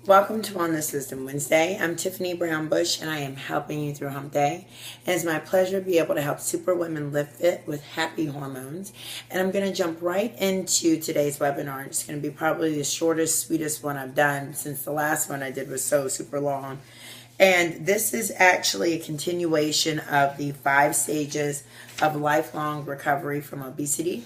Welcome to Wellness Wisdom Wednesday. I'm Tiffany Brown Bush and I am helping you through hump day. It is my pleasure to be able to help super women live fit with happy hormones. And I'm going to jump right into today's webinar. It's going to be probably the shortest, sweetest one I've done since the last one I did was so super long. And this is actually a continuation of the 5 stages of lifelong recovery from obesity.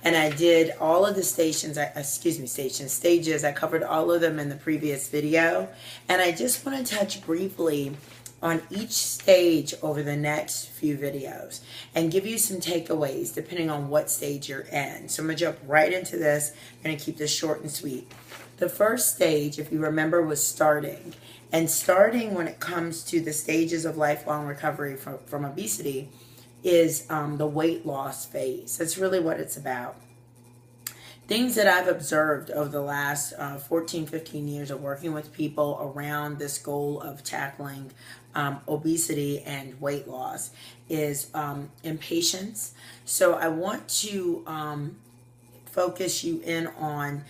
And I did all of the stages. I covered all of them in the previous video. And I just want to touch briefly on each stage over the next few videos and give you some takeaways depending on what stage you're in. So I'm going to jump right into this. I'm going to keep this short and sweet. The first stage, if you remember, was starting. And starting when it comes to the stages of lifelong recovery from obesity is the weight loss phase. That's really what it's about. Things that I've observed over the last 14, 15 years of working with people around this goal of tackling obesity and weight loss is impatience. So I want to focus you in on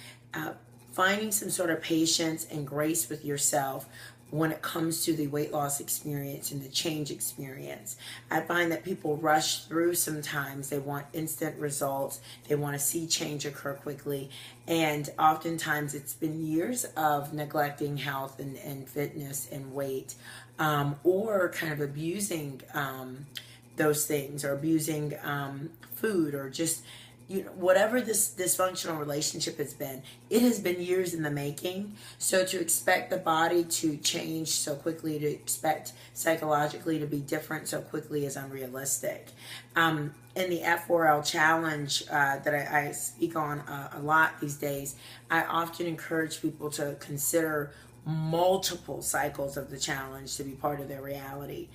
finding some sort of patience and grace with yourself when it comes to the weight loss experience and the change experience. I find that people rush through sometimes. They want instant results. They want to see change occur quickly. And oftentimes it's been years of neglecting health and fitness and weight, or kind of abusing those things, or abusing food, or just whatever this dysfunctional relationship has been, it has been years in the making. So to expect the body to change so quickly, to expect psychologically to be different so quickly is unrealistic. In the F4L challenge that I speak on a lot these days, I often encourage people to consider multiple cycles of the challenge to be part of their reality.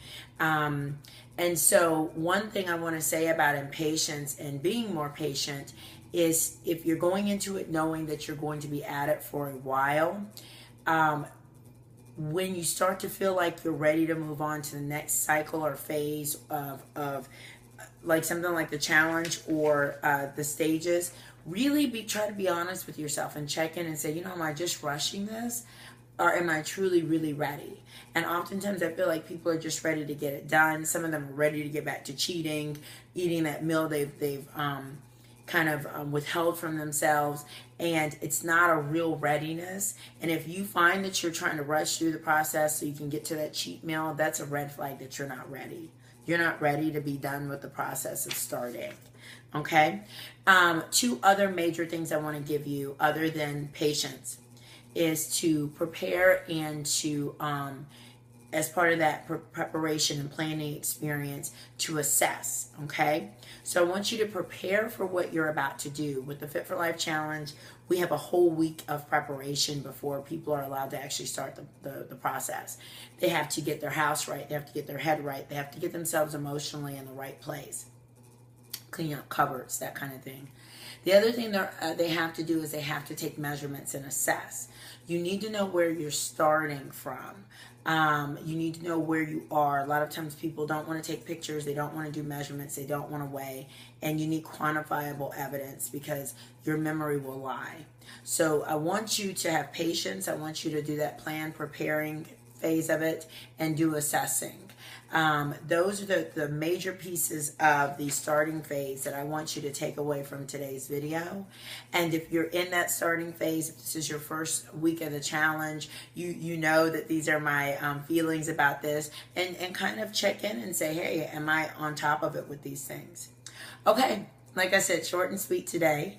And so one thing I want to say about impatience and being more patient is if you're going into it knowing that you're going to be at it for a while, when you start to feel like you're ready to move on to the next cycle or phase of like something like the challenge or the stages, really try to be honest with yourself and check in and say, am I just rushing this? Or am I truly, really ready? And oftentimes I feel like people are just ready to get it done. Some of them are ready to get back to cheating, eating that meal they've kind of withheld from themselves. And it's not a real readiness. And if you find that you're trying to rush through the process so you can get to that cheat meal, that's a red flag that you're not ready. You're not ready to be done with the process of starting. Okay? 2 other major things I want to give you other than patience is to prepare and to, as part of that preparation and planning experience, to assess, okay? So I want you to prepare for what you're about to do. With the Fit for Life Challenge, we have a whole week of preparation before people are allowed to actually start the process. They have to get their house right. They have to get their head right. They have to get themselves emotionally in the right place. Clean up cupboards, that kind of thing. The other thing they have to do is they have to take measurements and assess. You need to know where you're starting from. You need to know where you are. A lot of times people don't want to take pictures. They don't want to do measurements. They don't want to weigh. And you need quantifiable evidence because your memory will lie. So I want you to have patience. I want you to do that plan preparing phase of it and do assessing. Those are the major pieces of the starting phase that I want you to take away from today's video. And if you're in that starting phase, if this is your first week of the challenge, you know that these are my feelings about this, and kind of check in and say, hey, am I on top of it with these things? Okay. Like I said, short and sweet today.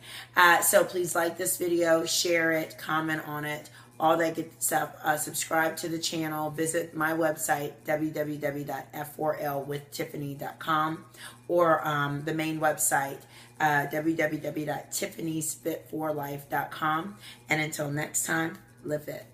So please like this video, share it, comment on it, all that good stuff. Subscribe to the channel. Visit my website, www.f4lwithtiffany.com, or the main website, www.tiffanysfit4life.com. And until next time, live fit.